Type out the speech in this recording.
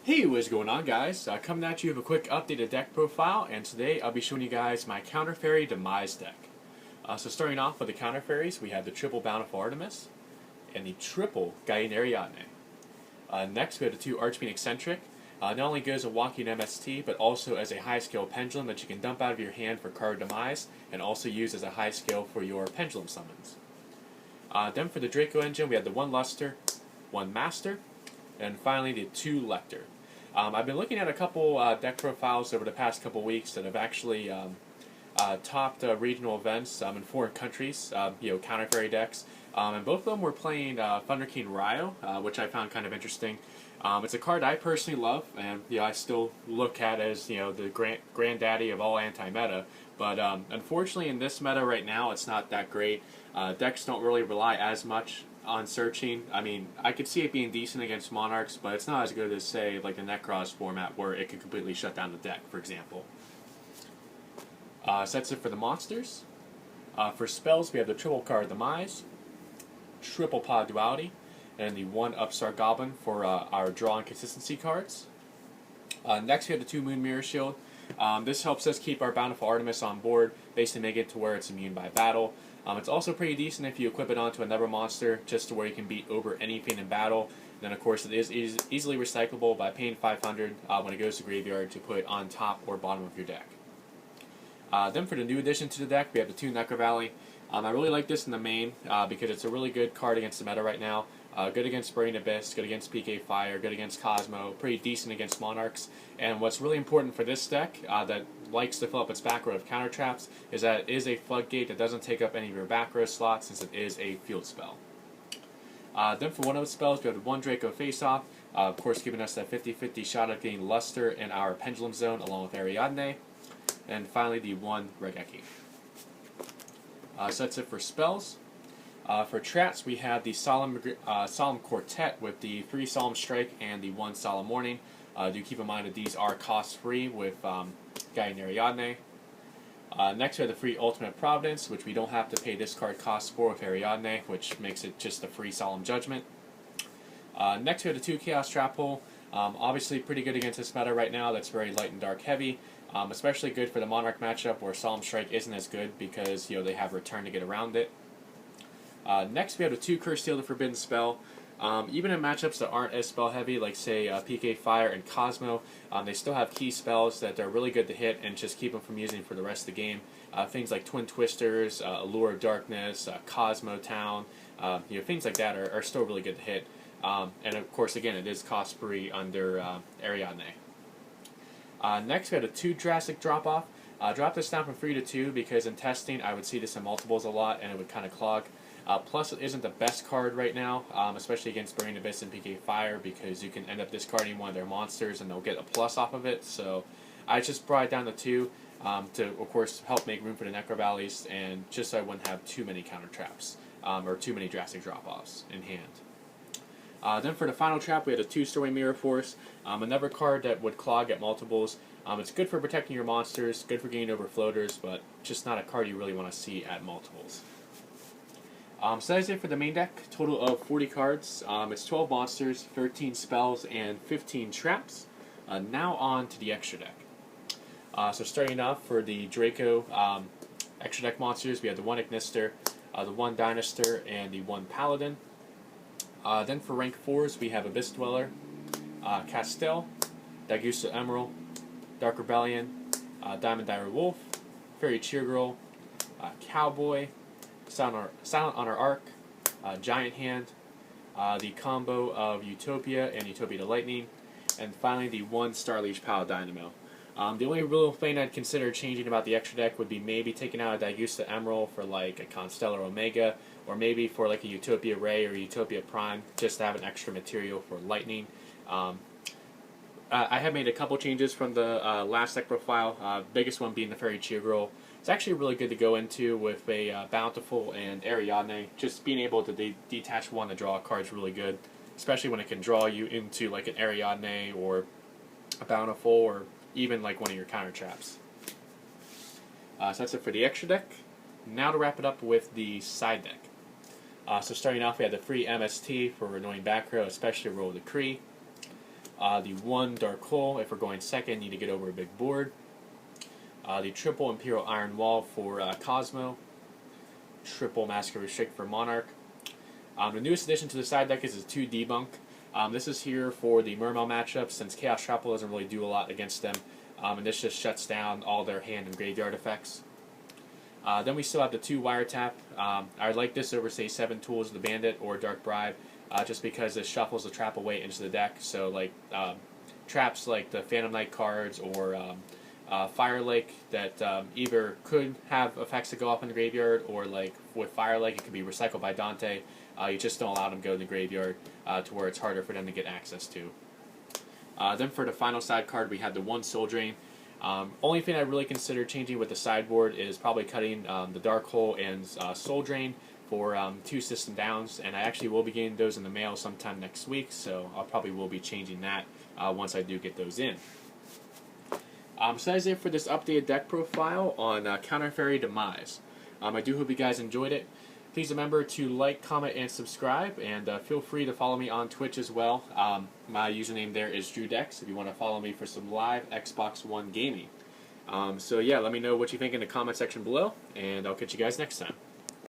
Hey, what's going on, guys? Coming at you with a quick updated deck profile, and today I'll be showing you guys my Counter Fairy Demise deck. So starting off with the Counter Fairies, we have the triple Bountiful Artemis and the triple Guardian Ariadne. Next, we have the two Archfiend Eccentric. Not only goes a walking MST, but also as a high scale pendulum that you can dump out of your hand for card demise, and also use as a high scale for your pendulum summons. Then for the Draco engine, we have the one Luster, one Master, and finally the two Lector. I've been looking at a couple deck profiles over the past couple weeks that have actually topped regional events in foreign countries, Counter Fairy decks. And both of them were playing Thunder King Ryo, which I found kind of interesting. It's a card I personally love, and I still look at as the granddaddy of all anti-meta. But unfortunately, in this meta right now, it's not that great. Decks don't really rely as much on searching. I mean, I could see it being decent against Monarchs, but it's not as good as, say, like the Necros format where it could completely shut down the deck, for example. So that's it for the monsters. For spells, we have the triple card Demise, triple Pod Duality, and the one Upstart Goblin for our draw and consistency cards. Next, we have the two Moon Mirror Shield. This helps us keep our Bountiful Artemis on board, basically make it to where it's immune by battle. It's also pretty decent if you equip it onto another monster, just to where you can beat over anything in battle. Then, of course, it is easily recyclable by paying 500 when it goes to graveyard to put on top or bottom of your deck. Then for the new addition to the deck, we have the two Necro Valley. I really like this in the main because it's a really good card against the meta right now. Good against Burning Abyss, good against PK Fire, good against Cosmo, pretty decent against Monarchs. And what's really important for this deck that likes to fill up its back row of counter traps is that it is a floodgate that doesn't take up any of your back row slots since it is a field spell. Then for one of the spells, we have the one Draco Face-Off, of course giving us that 50-50 shot at getting Luster in our Pendulum Zone along with Ariadne. And finally the one Regeki. So that's it for spells. For traps, we have the Solemn Quartet with the 3 Solemn Strike and the 1 Solemn Warning. Do keep in mind that these are cost-free with Guardian Ariadne. Next, we have the free Ultimate Providence, which we don't have to pay this card cost for with Ariadne, which makes it just a free Solemn Judgment. Next, we have the 2 Chaos Trap Hole. Obviously, pretty good against this meta right now. That's very light and dark heavy. Especially good for the Monarch matchup where Solemn Strike isn't as good because they have Return to get around it. Next, we have the 2 Curse Steel the Forbidden Spell. Even in matchups that aren't as spell heavy, like say PK Fire and Cosmo, they still have key spells that are really good to hit and just keep them from using for the rest of the game. Things like Twin Twisters, Allure of Darkness, Cosmo Town, things like that are still really good to hit. And of course, again, it is cost free under Ariadne. Next, we have a 2 Drastic Drop Off. Drop this down from 3 to 2 because in testing I would see this in multiples a lot and it would kind of clog. Plus, it isn't the best card right now, especially against Burning Abyss and PK Fire, because you can end up discarding one of their monsters and they'll get a plus off of it. So I just brought it down to 2 to, of course, help make room for the Necro Valleys and just so I wouldn't have too many counter traps or too many drastic drop-offs in hand. Then for the final trap, we had a 2-Story Mirror Force, another card that would clog at multiples. It's good for protecting your monsters, good for getting over floaters, but just not a card you really want to see at multiples. So that's it for the main deck. Total of 40 cards. It's 12 monsters, 13 spells, and 15 traps. Now on to the extra deck. So starting off for the Draco extra deck monsters, we have the 1 Ignister, the 1 Dynaster, and the 1 Paladin. Then for rank 4s, we have Abyss Dweller, Castell, Dagusta Emerald, Dark Rebellion, Diamond Dire Wolf, Fairy Cheergirl, Cowboy, Silent Honor Arc, Giant Hand, the combo of Utopia and Utopia to Lightning, and finally the 1 Starliege Pal Dynamo. The only real thing I'd consider changing about the extra deck would be maybe taking out a Dagusta Emerald for like a Constellar Omega, or maybe for like a Utopia Ray or Utopia Prime, just to have an extra material for Lightning. I have made a couple changes from the last deck profile, biggest one being the Fairy Cheergirl. It's actually really good to go into with a Bountiful and Ariadne. Just being able to detach one to draw a card is really good, especially when it can draw you into like an Ariadne or a Bountiful or even like one of your counter traps. So that's it for the extra deck. Now to wrap it up with the side deck. So starting off, we have the free MST for annoying back row, especially Roll Decree. The 1 Dark Hole, if we're going second, need to get over a big board. The triple Imperial Iron Wall for Cosmo. Triple Massacre Restrict for Monarch. The newest addition to the side deck is 2 Debunk. This is here for the Mermail matchup, since Chaos Shrapnel doesn't really do a lot against them. And this just shuts down all their hand and graveyard effects. Then we still have the 2 Wiretap. I like this over, say, 7 Tools of the Bandit or Dark Bribe, just because it shuffles the trap away into the deck. So, like, traps like the Phantom Knight cards or Fire Lake that either could have effects that go off in the graveyard, or, like, with Fire Lake, it could be recycled by Dante. You just don't allow them to go to the graveyard to where it's harder for them to get access to. Then for the final side card, we have the 1 Soul Drain. Only thing I really consider changing with the sideboard is probably cutting the Dark Hole and Soul Drain for 2 system downs, and I actually will be getting those in the mail sometime next week, so I probably will be changing that once I do get those in. So that is it for this updated deck profile on Counter Fairy Demise. I do hope you guys enjoyed it. Please remember to like, comment, and subscribe, and feel free to follow me on Twitch as well. My username there is DrewDex if you want to follow me for some live Xbox One gaming. So yeah, let me know what you think in the comment section below, and I'll catch you guys next time.